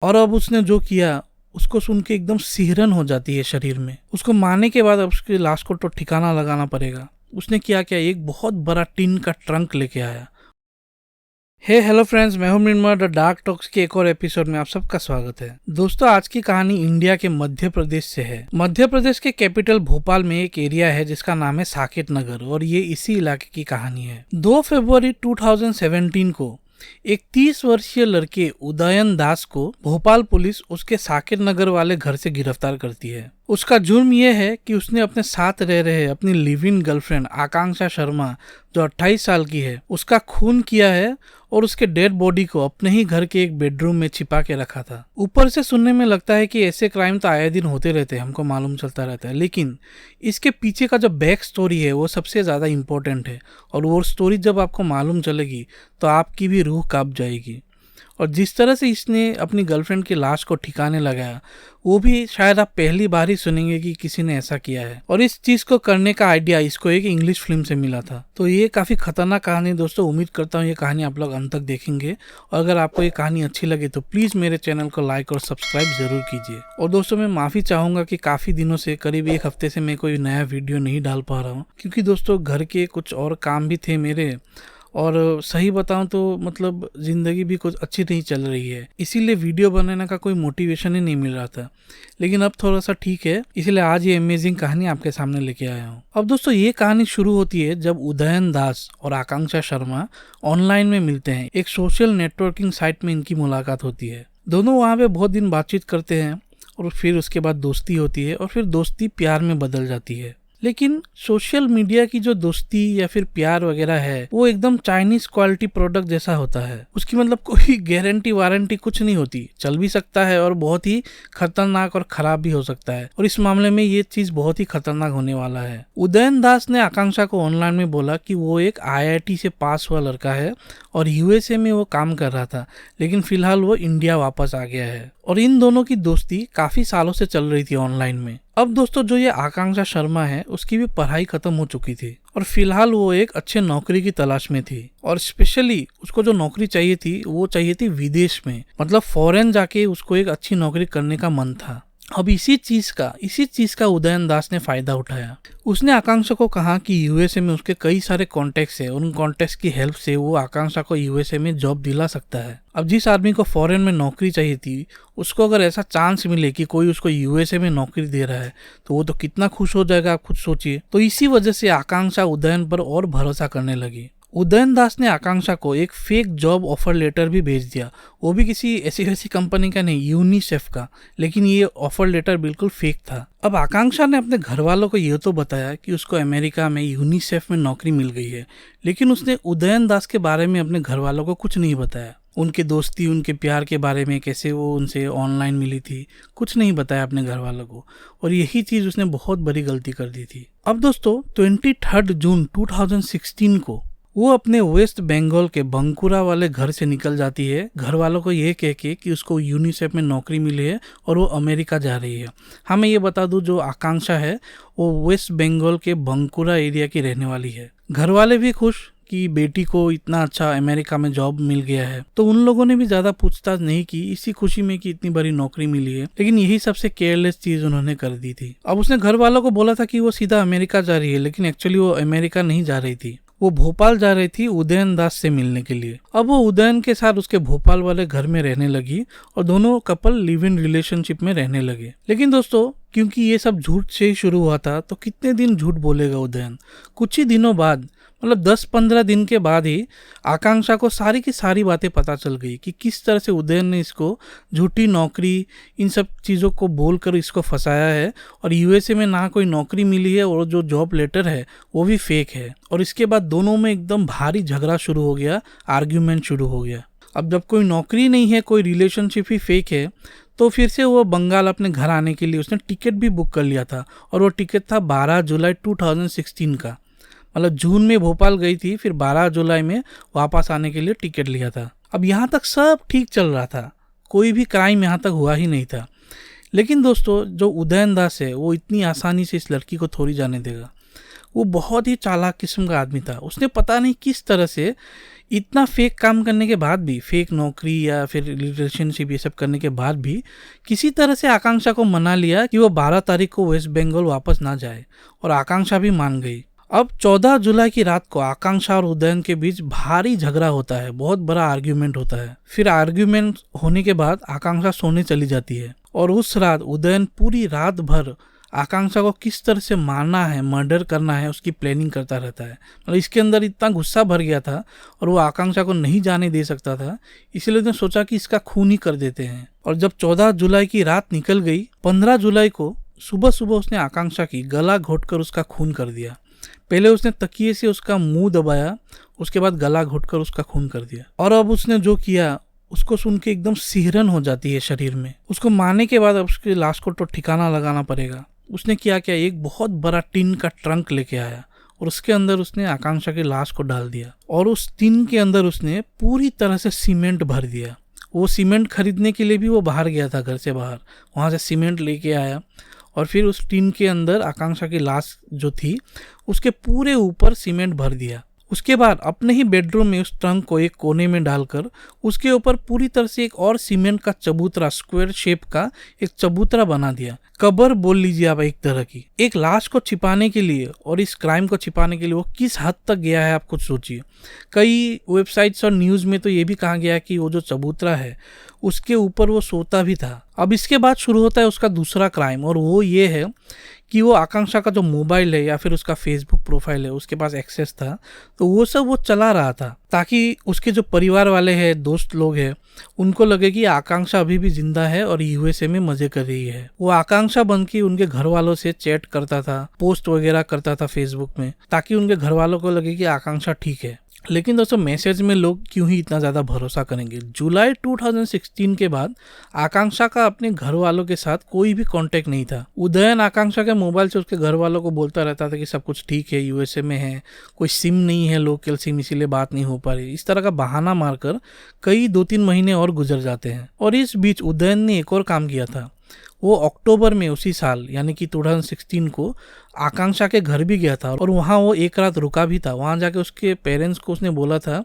और अब उसने जो किया उसको सुन के एकदम सिहरन हो जाती है शरीर में। उसको मारने के बाद अब उसकी लाश को तो ठिकाना लगाना पड़ेगा। उसने क्या किया, एक बहुत बड़ा टिन का ट्रंक लेके आया। हेलो फ्रेंड्स, मैं हूं मृण्मय। द डार्क टॉक्स के एक और एपिसोड में आप सबका स्वागत है। दोस्तों, आज की कहानी इंडिया के मध्य प्रदेश से है। मध्य प्रदेश के कैपिटल भोपाल में एक एरिया है जिसका नाम है साकेत नगर, और ये इसी इलाके की कहानी है। 2 फरवरी 2017 को एक 30 वर्षीय लड़के उदयन दास को भोपाल पुलिस उसके साकेत नगर वाले घर से गिरफ्तार करती है। उसका जुर्म यह है कि उसने अपने साथ रह रहे अपनी लिव इन गर्लफ्रेंड आकांक्षा शर्मा, जो 28 साल की है, उसका खून किया है और उसके डेड बॉडी को अपने ही घर के एक बेडरूम में छिपा के रखा था। ऊपर से सुनने में लगता है कि ऐसे क्राइम तो आए दिन होते रहते हैं, हमको मालूम चलता रहता है, लेकिन इसके पीछे का जो बैक स्टोरी है वो सबसे ज़्यादा इम्पोर्टेंट है। और वो स्टोरी जब आपको मालूम चलेगी तो आपकी भी रूह कांप जाएगी। और जिस तरह से इसने अपनी गर्लफ्रेंड की लाश को ठिकाने लगाया, वो भी शायद आप पहली बार ही सुनेंगे कि किसी ने ऐसा किया है। और इस चीज को करने का आइडिया इसको एक इंग्लिश फिल्म से मिला था। तो ये काफी खतरनाक कहानी दोस्तों। उम्मीद करता हूँ ये कहानी आप लोग अंत तक देखेंगे। और अगर आपको ये कहानी अच्छी लगे तो प्लीज मेरे चैनल को लाइक और सब्सक्राइब जरूर कीजिए। और दोस्तों, मैं माफी चाहूंगा कि काफी दिनों से, करीब एक हफ्ते से मैं कोई नया वीडियो नहीं डाल पा रहा हूँ, क्योंकि दोस्तों घर के कुछ और काम भी थे मेरे, और सही बताऊं तो मतलब ज़िंदगी भी कुछ अच्छी नहीं चल रही है, इसीलिए वीडियो बनाने का कोई मोटिवेशन ही नहीं मिल रहा था। लेकिन अब थोड़ा सा ठीक है, इसलिए आज ये अमेजिंग कहानी आपके सामने लेके आया हूँ। अब दोस्तों, ये कहानी शुरू होती है जब उदयन दास और आकांक्षा शर्मा ऑनलाइन में मिलते हैं। एक सोशल नेटवर्किंग साइट में इनकी मुलाकात होती है। दोनों वहाँ पे बहुत दिन बातचीत करते हैं और फिर उसके बाद दोस्ती होती है, और फिर दोस्ती प्यार में बदल जाती है। लेकिन सोशल मीडिया की जो दोस्ती या फिर प्यार वगैरह है वो एकदम चाइनीज क्वालिटी प्रोडक्ट जैसा होता है। उसकी मतलब कोई गारंटी वारंटी कुछ नहीं होती। चल भी सकता है और बहुत ही खतरनाक और खराब भी हो सकता है, और इस मामले में ये चीज बहुत ही खतरनाक होने वाला है। उदयन दास ने आकांक्षा को ऑनलाइन में बोला कि वो एक IIT से पास हुआ लड़का है और USA में वो काम कर रहा था, लेकिन फिलहाल वो इंडिया वापस आ गया है। और इन दोनों की दोस्ती काफी सालों से चल रही थी ऑनलाइन में। अब दोस्तों, जो ये आकांक्षा शर्मा है उसकी भी पढ़ाई खत्म हो चुकी थी और फिलहाल वो एक अच्छे नौकरी की तलाश में थी। और स्पेशली उसको जो नौकरी चाहिए थी वो चाहिए थी विदेश में, मतलब फॉरेन जाके उसको एक अच्छी नौकरी करने का मन था। अब इसी चीज का उदयन दास ने फायदा उठाया। उसने आकांक्षा को कहा कि USA में उसके कई सारे कॉन्टेक्ट्स है, उन कॉन्टेक्ट्स की हेल्प से वो आकांक्षा को USA में जॉब दिला सकता है। अब जिस आदमी को फॉरेन में नौकरी चाहिए थी, उसको अगर ऐसा चांस मिले कि कोई उसको USA में नौकरी दे रहा है तो वो तो कितना खुश हो जाएगा, आप खुद सोचिए। तो इसी वजह से आकांक्षा उदयन पर और भरोसा करने लगी। उदयन दास ने आकांक्षा को एक फेक जॉब ऑफर लेटर भी भेज दिया। वो भी किसी ऐसी वैसी कंपनी का नहीं, यूनिसेफ का, लेकिन ये ऑफर लेटर बिल्कुल फेक था। अब आकांक्षा ने अपने घर वालों को ये तो बताया कि उसको अमेरिका में यूनिसेफ में नौकरी मिल गई है, लेकिन उसने उदयन दास के बारे में अपने घर वालों को कुछ नहीं बताया। उनके दोस्ती, उनके प्यार के बारे में, कैसे वो उनसे ऑनलाइन मिली थी, कुछ नहीं बताया अपने घर वालों को। और यही चीज उसने बहुत बड़ी गलती कर दी थी। अब दोस्तों, 23 जून 2016 को वो अपने वेस्ट बंगाल के बंकुरा वाले घर से निकल जाती है, घर वालों को ये कह के कि उसको यूनिसेफ में नौकरी मिली है और वो अमेरिका जा रही है। हाँ, मैं ये बता दूं, जो आकांक्षा है वो वेस्ट बंगाल के बंकुरा एरिया की रहने वाली है। घर वाले भी खुश कि बेटी को इतना अच्छा अमेरिका में जॉब मिल गया है, तो उन लोगों ने भी ज्यादा पूछताछ नहीं की, इसी खुशी में कि इतनी बड़ी नौकरी मिली है। लेकिन यही सबसे केयरलेस चीज उन्होंने कर दी थी। अब उसने घर वालों को बोला था कि वो सीधा अमेरिका जा रही है, लेकिन एक्चुअली वो अमेरिका नहीं जा रही थी, वो भोपाल जा रही थी उदयन दास से मिलने के लिए। अब वो उदयन के साथ उसके भोपाल वाले घर में रहने लगी और दोनों कपल लिव इन रिलेशनशिप में रहने लगे। लेकिन दोस्तों, क्योंकि ये सब झूठ से ही शुरू हुआ था, तो कितने दिन झूठ बोलेगा उदयन। कुछ ही दिनों बाद, मतलब 10-15 दिन के बाद ही आकांक्षा को सारी की सारी बातें पता चल गई कि किस तरह से उदयन ने इसको झूठी नौकरी, इन सब चीज़ों को बोलकर इसको फंसाया है। और USA में ना कोई नौकरी मिली है और जो जॉब लेटर है वो भी फेक है। और इसके बाद दोनों में एकदम भारी झगड़ा शुरू हो गया, आर्ग्यूमेंट शुरू हो गया। अब जब कोई नौकरी नहीं है, कोई रिलेशनशिप ही फेक है, तो फिर से वो बंगाल अपने घर आने के लिए उसने टिकट भी बुक कर लिया था। और वो टिकट था 12 जुलाई 2016 का। मतलब जून में भोपाल गई थी, फिर 12 जुलाई में वापस आने के लिए टिकट लिया था। अब यहाँ तक सब ठीक चल रहा था, कोई भी क्राइम यहाँ तक हुआ ही नहीं था। लेकिन दोस्तों, जो उदयन दास है वो इतनी आसानी से इस लड़की को थोड़ी जाने देगा। वो बहुत ही चालाक किस्म का आदमी था। उसने पता नहीं किस तरह से इतना फेक काम करने के बाद भी, फेक नौकरी या फिर रिलेशनशिप ये सब करने के बाद भी किसी तरह से आकांक्षा को मना लिया कि वो 12 तारीख को वेस्ट बंगाल वापस ना जाए, और आकांक्षा भी मान गई। अब 14 जुलाई की रात को आकांक्षा और उदयन के बीच भारी झगड़ा होता है, बहुत बड़ा आर्ग्यूमेंट होता है। फिर आर्ग्यूमेंट होने के बाद आकांक्षा सोने चली जाती है, और उस रात उदयन पूरी रात भर आकांक्षा को किस तरह से मारना है, मर्डर करना है, उसकी प्लानिंग करता रहता है। मतलब इसके अंदर इतना गुस्सा भर गया था और वो आकांक्षा को नहीं जाने दे सकता था, इसलिए उसने सोचा कि इसका खून ही कर देते हैं। और जब 14 जुलाई की रात निकल गई, 15 जुलाई को सुबह सुबह उसने आकांक्षा की गला घोटकर उसका खून कर दिया। पहले उसने तकिए से उसका मुंह दबाया, उसके बाद गला घोटकर उसका खून कर दिया। और अब उसने जो किया उसको सुन के एकदम सिहरन हो जाती है शरीर में। उसको मारने के बाद अब उसकी लाश को तो ठिकाना लगाना पड़ेगा। उसने क्या किया, एक बहुत बड़ा टिन का ट्रंक लेके आया और उसके अंदर उसने आकांक्षा की लाश को डाल दिया, और उस टिन के अंदर उसने पूरी तरह से सीमेंट भर दिया। वो सीमेंट खरीदने के लिए भी वो बाहर गया था, घर से बाहर, वहाँ से सीमेंट लेके आया और फिर उस टिन के अंदर आकांक्षा की लाश जो थी उसके पूरे ऊपर सीमेंट भर दिया। उसके बाद अपने ही बेडरूम में उस ट्रंक को एक कोने में डालकर उसके ऊपर पूरी तरह से एक और सीमेंट का चबूतरा, स्क्वायर शेप का एक चबूतरा बना दिया। कबर बोल लीजिए आप एक तरह की। एक लाश को छिपाने के लिए और इस क्राइम को छिपाने के लिए वो किस हद तक गया है आप कुछ सोचिए। कई वेबसाइट्स और न्यूज़ में तो ये भी कहा गया है कि वो जो चबूतरा है उसके ऊपर वो सोता भी था। अब इसके बाद शुरू होता है उसका दूसरा क्राइम, और वो ये है कि वो आकांक्षा का जो मोबाइल है या फिर उसका फेसबुक प्रोफाइल है उसके पास एक्सेस था, तो वो सब वो चला रहा था ताकि उसके जो परिवार वाले हैं, दोस्त लोग हैं, उनको लगे कि आकांक्षा अभी भी जिंदा है और यूएसए में मजे कर रही है। वो आकांक्षा बन के उनके घर वालों से चैट करता था, पोस्ट वगैरह करता था फेसबुक में, ताकि उनके घर वालों को लगे कि आकांक्षा ठीक है। लेकिन दोस्तों मैसेज में लोग क्यों ही इतना ज़्यादा भरोसा करेंगे। जुलाई 2016 के बाद आकांक्षा का अपने घर वालों के साथ कोई भी कांटेक्ट नहीं था। उदयन आकांक्षा के मोबाइल से उसके घर वालों को बोलता रहता था कि सब कुछ ठीक है, यूएसए में है, कोई सिम नहीं है, लोकल सिम, इसीलिए बात नहीं हो पा रही। इस तरह का बहाना मारकर कई 2-3 महीने और गुजर जाते हैं। और इस बीच उदयन ने एक और काम किया था। वो अक्टूबर में उसी साल यानी कि 2016 को आकांक्षा के घर भी गया था और वहाँ वो एक रात रुका भी था। वहाँ जाके उसके पेरेंट्स को उसने बोला था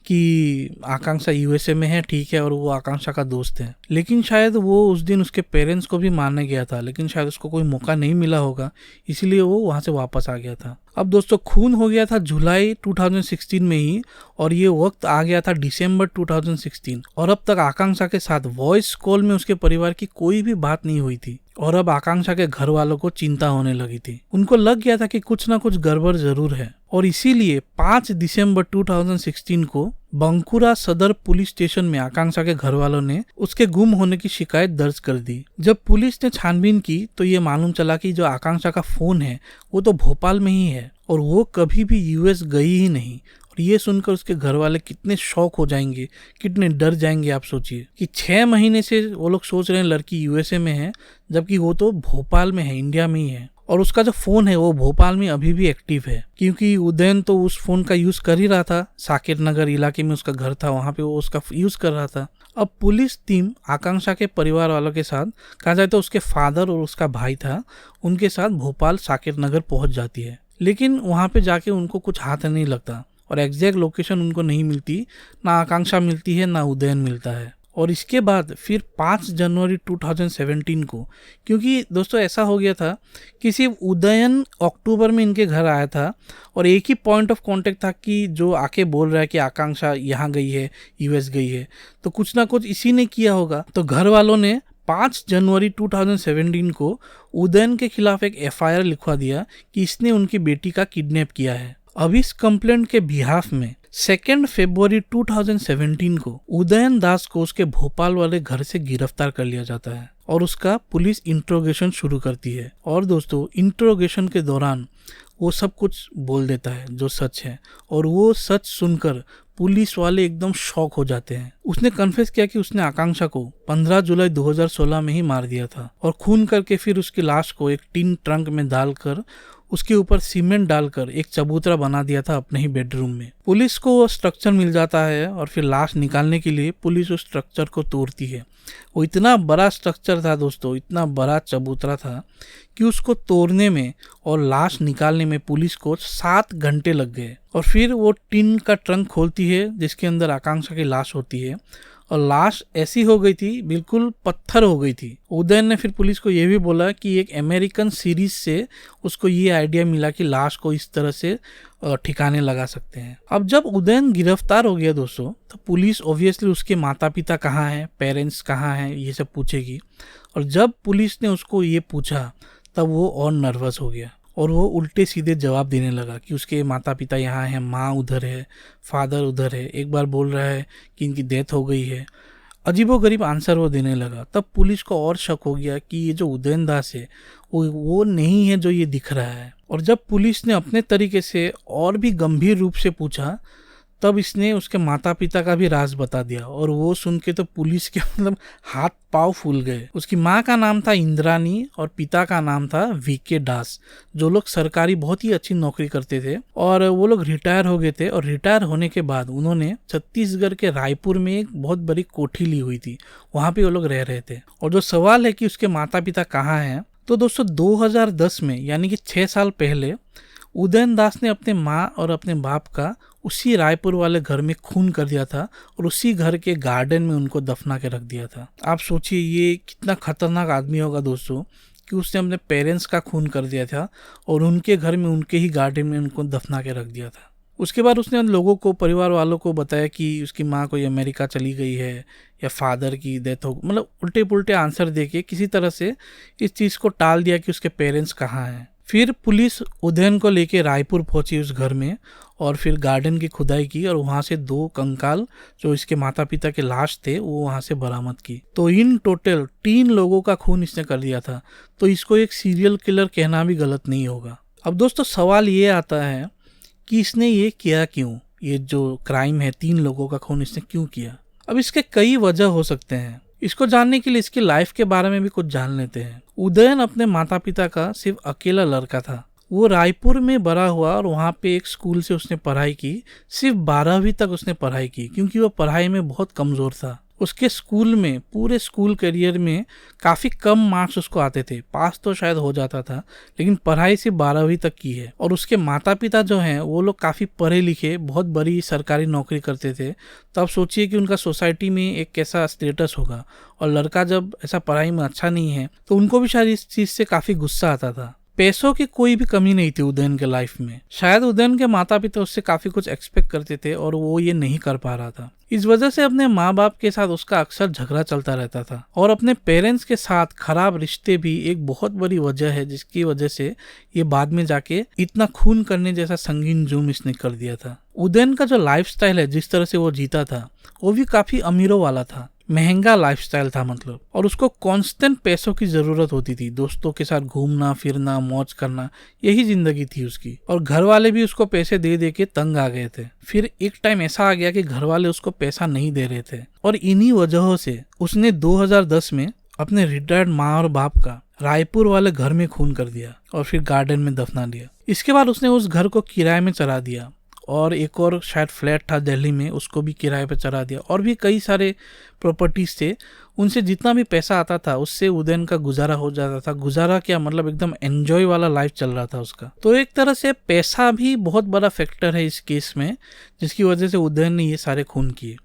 कि आकांक्षा यूएसए में है, ठीक है, और वो आकांक्षा का दोस्त है। लेकिन शायद वो उस दिन उसके पेरेंट्स को भी मारने गया था, लेकिन शायद उसको कोई मौका नहीं मिला होगा, इसीलिए वो वहाँ से वापस आ गया था। अब दोस्तों खून हो गया था जुलाई 2016 में ही, और ये वक्त आ गया था दिसंबर 2016, और अब तक आकांक्षा के साथ वॉइस कॉल में उसके परिवार की कोई भी बात नहीं हुई थी। और अब आकांक्षा के घर वालों को चिंता होने लगी थी। उनको लग गया था कि कुछ ना कुछ गड़बड़ जरूर है, और इसीलिए 5 दिसंबर 2016 को बंकुरा सदर पुलिस स्टेशन में आकांक्षा के घर वालों ने उसके गुम होने की शिकायत दर्ज कर दी। जब पुलिस ने छानबीन की तो ये मालूम चला कि जो आकांक्षा का फोन है वो तो भोपाल में ही है और वो कभी भी यूएस गई ही नहीं। और ये सुनकर उसके घर वाले कितने शॉक हो जाएंगे, कितने डर जाएंगे। आप सोचिए कि 6 महीने से वो लोग सोच रहे हैं लड़की यूएसए में है, जबकि वो तो भोपाल में है, इंडिया में ही है। और उसका जो फोन है वो भोपाल में अभी भी एक्टिव है, क्योंकि उदयन तो उस फोन का यूज कर ही रहा था। साकेत नगर इलाके में उसका घर था, वहां पे वो उसका यूज कर रहा था। अब पुलिस टीम आकांक्षा के परिवार वालों के साथ, कहा जाए तो उसके फादर और उसका भाई था, उनके साथ भोपाल साकेत नगर पहुंच जाती है। लेकिन वहां पे जाके उनको कुछ हाथ नहीं लगता और एग्जैक्ट लोकेशन उनको नहीं मिलती, ना आकांक्षा मिलती है ना उदयन मिलता है। और इसके बाद फिर 5 जनवरी 2017 को, क्योंकि दोस्तों ऐसा हो गया था कि सिर्फ उदयन अक्टूबर में इनके घर आया था और एक ही पॉइंट ऑफ कांटेक्ट था कि जो आके बोल रहा है कि आकांक्षा यहाँ गई है, यूएस गई है, तो कुछ ना कुछ इसी ने किया होगा। तो घर वालों ने 5 जनवरी 2017 को उदयन के खिलाफ एक एफआईआर लिखवा दिया कि इसने उनकी बेटी का किडनैप किया है। अब इस कंप्लेंट के बिहाफ में 2 फरवरी 2017 को उदयन दास को उसके भोपाल वाले घर से गिरफ्तार कर लिया जाता है और उसका पुलिस इंट्रोगेशन शुरू करती है। और दोस्तों इंट्रोगेशन के दौरान वो सब कुछ बोल देता है जो सच है, और वो सच सुनकर पुलिस वाले एकदम शॉक हो जाते हैं। उसने कन्फेस किया कि उसने आकांक्षा को 15 जुलाई 2016 में ही मार दिया था और खून करके फिर उसकी लाश को एक टिन ट्रंक में डालकर उसके ऊपर सीमेंट डालकर एक चबूतरा बना दिया था अपने ही बेडरूम में। पुलिस को वो स्ट्रक्चर मिल जाता है और फिर लाश निकालने के लिए पुलिस उस स्ट्रक्चर को तोड़ती है। वो इतना बड़ा स्ट्रक्चर था दोस्तों, इतना बड़ा चबूतरा था कि उसको तोड़ने में और लाश निकालने में पुलिस को 7 घंटे लग गए। और फिर वो टिन का ट्रंक खोलती है जिसके अंदर आकांक्षा की लाश होती है, और लाश ऐसी हो गई थी, बिल्कुल पत्थर हो गई थी। उदयन ने फिर पुलिस को ये भी बोला कि एक अमेरिकन सीरीज से उसको ये आइडिया मिला कि लाश को इस तरह से ठिकाने लगा सकते हैं। अब जब उदयन गिरफ्तार हो गया दोस्तों, तो पुलिस ऑब्वियसली उसके माता पिता कहाँ हैं, पेरेंट्स कहाँ हैं, ये सब पूछेगी। और जब पुलिस ने उसको ये पूछा तब वो और नर्वस हो गया और वो उल्टे सीधे जवाब देने लगा कि उसके माता पिता यहाँ हैं, माँ उधर है, फादर उधर है। एक बार बोल रहा है कि इनकी डेथ हो गई है। अजीबोगरीब आंसर वो देने लगा। तब पुलिस को और शक हो गया कि ये जो उदयन दास है वो नहीं है जो ये दिख रहा है। और जब पुलिस ने अपने तरीके से और भी गंभीर रूप से पूछा तब इसने उसके माता पिता का भी राज बता दिया। और वो सुन के तो पुलिस के हाथ पांव फूल गए। उसकी माँ का नाम था इंद्रानी और पिता का नाम था वीके दास, जो लोग सरकारी बहुत ही अच्छी नौकरी करते थे। और वो लोग रिटायर हो गए थे और रिटायर होने के बाद उन्होंने छत्तीसगढ़ के रायपुर में एक बहुत बड़ी कोठी ली हुई थी, वहां पे वो लोग रह रहे थे। और जो सवाल है कि उसके माता पिता कहाँ हैं, तो दोस्तों 2010 में यानी कि 6 साल पहले उदयन दास ने अपने माँ और अपने बाप का उसी रायपुर वाले घर में खून कर दिया था और उसी घर के गार्डन में उनको दफना के रख दिया था। आप सोचिए ये कितना खतरनाक आदमी होगा दोस्तों कि उसने अपने पेरेंट्स का खून कर दिया था और उनके घर में उनके ही गार्डन में उनको दफना के रख दिया था। उसके बाद उसने उन लोगों को, परिवार वालों को बताया कि उसकी माँ कोई अमेरिका चली गई है या फादर की डेथ हो, मतलब उल्टे पुल्टे आंसर देके किसी तरह से इस चीज़ को टाल दिया कि उसके पेरेंट्स कहाँ हैं। फिर पुलिस उदयन को लेके रायपुर पहुंची उस घर में और फिर गार्डन की खुदाई की और वहां से 2 कंकाल जो इसके माता पिता के लाश थे वो वहां से बरामद की। तो इन टोटल 3 लोगों का खून इसने कर दिया था। तो इसको एक सीरियल किलर कहना भी गलत नहीं होगा। अब दोस्तों सवाल ये आता है कि इसने ये किया क्यों, ये जो क्राइम है 3 लोगों का खून इसने क्यों किया। अब इसके कई वजह हो सकते हैं। इसको जानने के लिए इसकी लाइफ के बारे में भी कुछ जान लेते हैं। उदयन अपने माता पिता का सिर्फ अकेला लड़का था। वो रायपुर में बड़ा हुआ और वहाँ पे एक स्कूल से उसने पढ़ाई की। सिर्फ 12वीं तक उसने पढ़ाई की क्योंकि वो पढ़ाई में बहुत कमज़ोर था। उसके स्कूल में, पूरे स्कूल करियर में काफ़ी कम मार्क्स उसको आते थे, पास तो शायद हो जाता था, लेकिन पढ़ाई सिर्फ 12वीं तक की है। और उसके माता पिता जो हैं वो लोग काफ़ी पढ़े लिखे, बहुत बड़ी सरकारी नौकरी करते थे। तो आप सोचिए कि उनका सोसाइटी में एक कैसा स्टेटस होगा। और लड़का जब ऐसा पढ़ाई में अच्छा नहीं है तो उनको भी शायद इस चीज़ से काफ़ी गुस्सा आता था। पैसों की कोई भी कमी नहीं थी उदयन के लाइफ में। शायद उदयन के माता पिता उससे काफ़ी कुछ एक्सपेक्ट करते थे और वो ये नहीं कर पा रहा था। इस वजह से अपने माँ बाप के साथ उसका अक्सर झगड़ा चलता रहता था। और अपने पेरेंट्स के साथ खराब रिश्ते भी एक बहुत बड़ी वजह है जिसकी वजह से ये बाद में जाके इतना खून करने जैसा संगीन जुर्म इसने कर दिया था। उदयन का जो लाइफस्टाइल है, जिस तरह से वो जीता था, वो भी काफ़ी अमीरों वाला था, महंगा लाइफस्टाइल था मतलब। और उसको कांस्टेंट पैसों की जरूरत होती थी। दोस्तों के साथ घूमना फिरना, मौज करना, यही जिंदगी थी उसकी। और घर वाले भी उसको पैसे दे दे के तंग आ गए थे। फिर एक टाइम ऐसा आ गया कि घर वाले उसको पैसा नहीं दे रहे थे और इन्हीं वजहों से उसने 2010 में अपने रिटायर्ड माँ और बाप का रायपुर वाले घर में खून कर दिया और फिर गार्डन में दफना दिया। इसके बाद उसने उस घर को किराए में चढ़ा दिया और एक और शायद फ्लैट था दिल्ली में, उसको भी किराए पे चढ़ा दिया। और भी कई सारे प्रॉपर्टीज थे, उनसे जितना भी पैसा आता था उससे उदयन का गुजारा हो जाता था। गुजारा क्या, मतलब एकदम एंजॉय वाला लाइफ चल रहा था उसका। तो एक तरह से पैसा भी बहुत बड़ा फैक्टर है इस केस में, जिसकी वजह से उदयन ने ये सारे खून किए।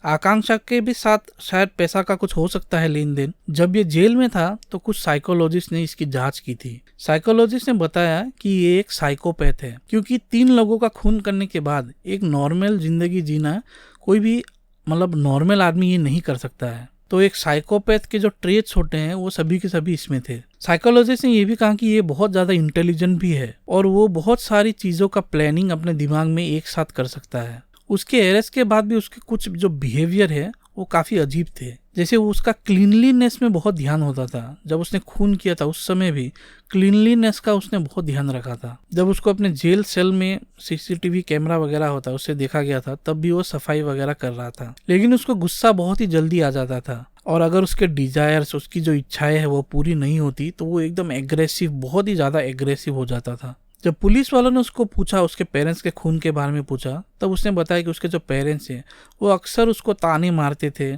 आकांक्षा के भी साथ शायद पैसा का कुछ हो सकता है लेन देन। जब ये जेल में था तो कुछ साइकोलॉजिस्ट ने इसकी जांच की थी। साइकोलॉजिस्ट ने बताया कि ये एक साइकोपैथ है, क्योंकि 3 लोगों का खून करने के बाद एक नॉर्मल जिंदगी जीना कोई भी, मतलब नॉर्मल आदमी ये नहीं कर सकता है। तो एक साइकोपैथ के जो ट्रेट्स होते हैं वो सभी के सभी इसमें थे। साइकोलॉजिस्ट ने ये भी कहा कि ये बहुत ज़्यादा इंटेलिजेंट भी है और वो बहुत सारी चीज़ों का प्लानिंग अपने दिमाग में एक साथ कर सकता है। उसके अरेस्ट के बाद भी उसके कुछ जो बिहेवियर है वो काफ़ी अजीब थे। जैसे वो उसका क्लीनलीनेस में बहुत ध्यान होता था। जब उसने खून किया था उस समय भी क्लीनलीनेस का उसने बहुत ध्यान रखा था। जब उसको अपने जेल सेल में सीसीटीवी कैमरा वगैरह होता उससे देखा गया था तब भी वो सफाई वगैरह कर रहा था। लेकिन उसको गुस्सा बहुत ही जल्दी आ जाता था और अगर उसके डिजायर्स, उसकी जो इच्छाएं है वो पूरी नहीं होती तो वो एकदम एग्रेसिव, बहुत ही ज़्यादा एग्रेसिव हो जाता था। जब पुलिस वालों ने उसको पूछा, उसके पेरेंट्स के खून के बारे में पूछा, तब उसने बताया कि उसके जो पेरेंट्स हैं वो अक्सर उसको ताने मारते थे,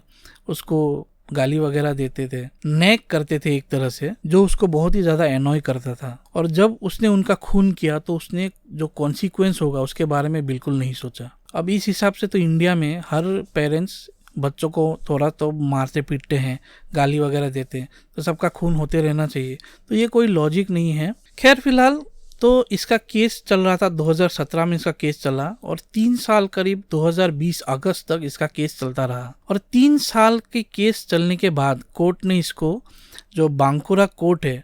उसको गाली वगैरह देते थे, नेक करते थे एक तरह से, जो उसको बहुत ही ज़्यादा एनॉय करता था। और जब उसने उनका खून किया तो उसने जो कॉन्सिक्वेंस होगा उसके बारे में बिल्कुल नहीं सोचा। अब इस हिसाब से तो इंडिया में हर पेरेंट्स बच्चों को थोड़ा तो मारते पीटते हैं, गाली वगैरह देते हैं, तो सबका खून होते रहना चाहिए, तो ये कोई लॉजिक नहीं है। खैर फिलहाल तो इसका केस चल रहा था, 2017 में इसका केस चला और 3 साल करीब 2020 अगस्त तक इसका केस चलता रहा। और 3 साल के केस चलने के बाद कोर्ट ने इसको, जो बांकुरा कोर्ट है,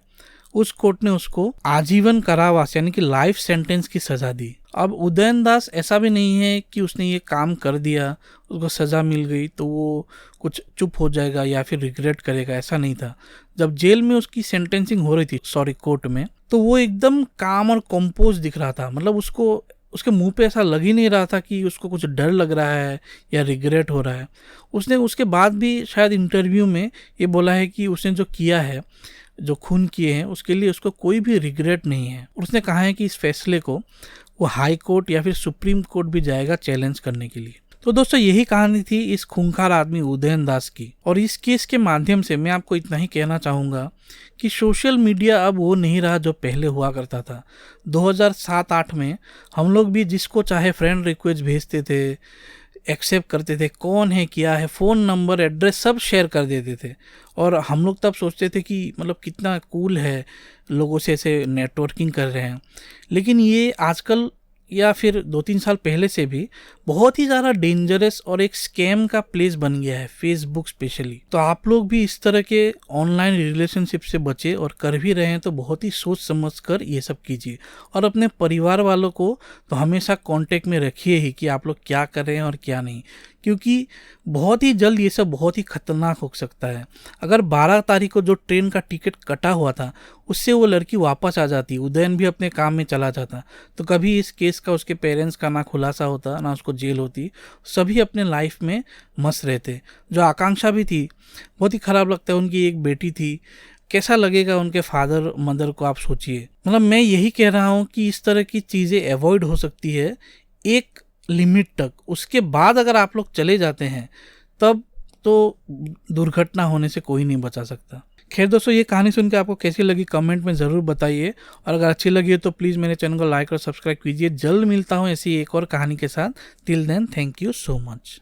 उस कोर्ट ने उसको आजीवन कारावास यानी कि लाइफ सेंटेंस की सजा दी। अब उदयन दास ऐसा भी नहीं है कि उसने ये काम कर दिया, उसको सज़ा मिल गई तो वो कुछ चुप हो जाएगा या फिर रिग्रेट करेगा, ऐसा नहीं था। जब जेल में उसकी सेंटेंसिंग हो रही थी, कोर्ट में, तो वो एकदम काम और कंपोज दिख रहा था। मतलब उसको, उसके मुंह पे ऐसा लग ही नहीं रहा था कि उसको कुछ डर लग रहा है या रिग्रेट हो रहा है। उसने उसके बाद भी शायद इंटरव्यू में ये बोला है कि उसने जो किया है, जो खून किए हैं, उसके लिए उसको कोई भी रिग्रेट नहीं है। उसने कहा है कि इस फैसले को वो हाई कोर्ट या फिर सुप्रीम कोर्ट भी जाएगा चैलेंज करने के लिए। तो दोस्तों यही कहानी थी इस खूंखार आदमी उदयन दास की। और इस केस के माध्यम से मैं आपको इतना ही कहना चाहूँगा कि सोशल मीडिया अब वो नहीं रहा जो पहले हुआ करता था। 2007-8 में हम लोग भी जिसको चाहे फ्रेंड रिक्वेस्ट भेजते थे, एक्सेप्ट करते थे, कौन है क्या है, फ़ोन नंबर, एड्रेस सब शेयर कर देते थे। और हम लोग तब सोचते थे कि मतलब कितना कूल है, लोगों से ऐसे नेटवर्किंग कर रहे हैं। लेकिन ये आजकल या फिर 2-3 साल पहले से भी बहुत ही ज़्यादा डेंजरस और एक स्कैम का प्लेस बन गया है, फेसबुक स्पेशली। तो आप लोग भी इस तरह के ऑनलाइन रिलेशनशिप से बचे और कर भी रहे हैं तो बहुत ही सोच समझ कर ये सब कीजिए। और अपने परिवार वालों को तो हमेशा कांटेक्ट में रखिए ही कि आप लोग क्या कर रहे हैं और क्या नहीं, क्योंकि बहुत ही जल्द ये सब बहुत ही खतरनाक हो सकता है। अगर 12 तारीख को जो ट्रेन का टिकट कटा हुआ था उससे वो लड़की वापस आ जाती, उदयन भी अपने काम में चला जाता, तो कभी इस केस का उसके पेरेंट्स का ना खुलासा होता, ना उसको जेल होती, सभी अपने लाइफ में मस्त रहते। जो आकांक्षा भी थी, बहुत ही ख़राब लगता है, उनकी एक बेटी थी, कैसा लगेगा उनके फादर मदर को, आप सोचिए। मतलब मैं यही कह रहा हूँ कि इस तरह की चीज़ें अवॉइड हो सकती है एक लिमिट तक। उसके बाद अगर आप लोग चले जाते हैं तब तो दुर्घटना होने से कोई नहीं बचा सकता। खैर दोस्तों, ये कहानी सुन के आपको कैसी लगी कमेंट में ज़रूर बताइए, और अगर अच्छी लगी है तो प्लीज़ मेरे चैनल को लाइक और सब्सक्राइब कीजिए। जल्द मिलता हूँ ऐसी एक और कहानी के साथ। Till then, thank you so much.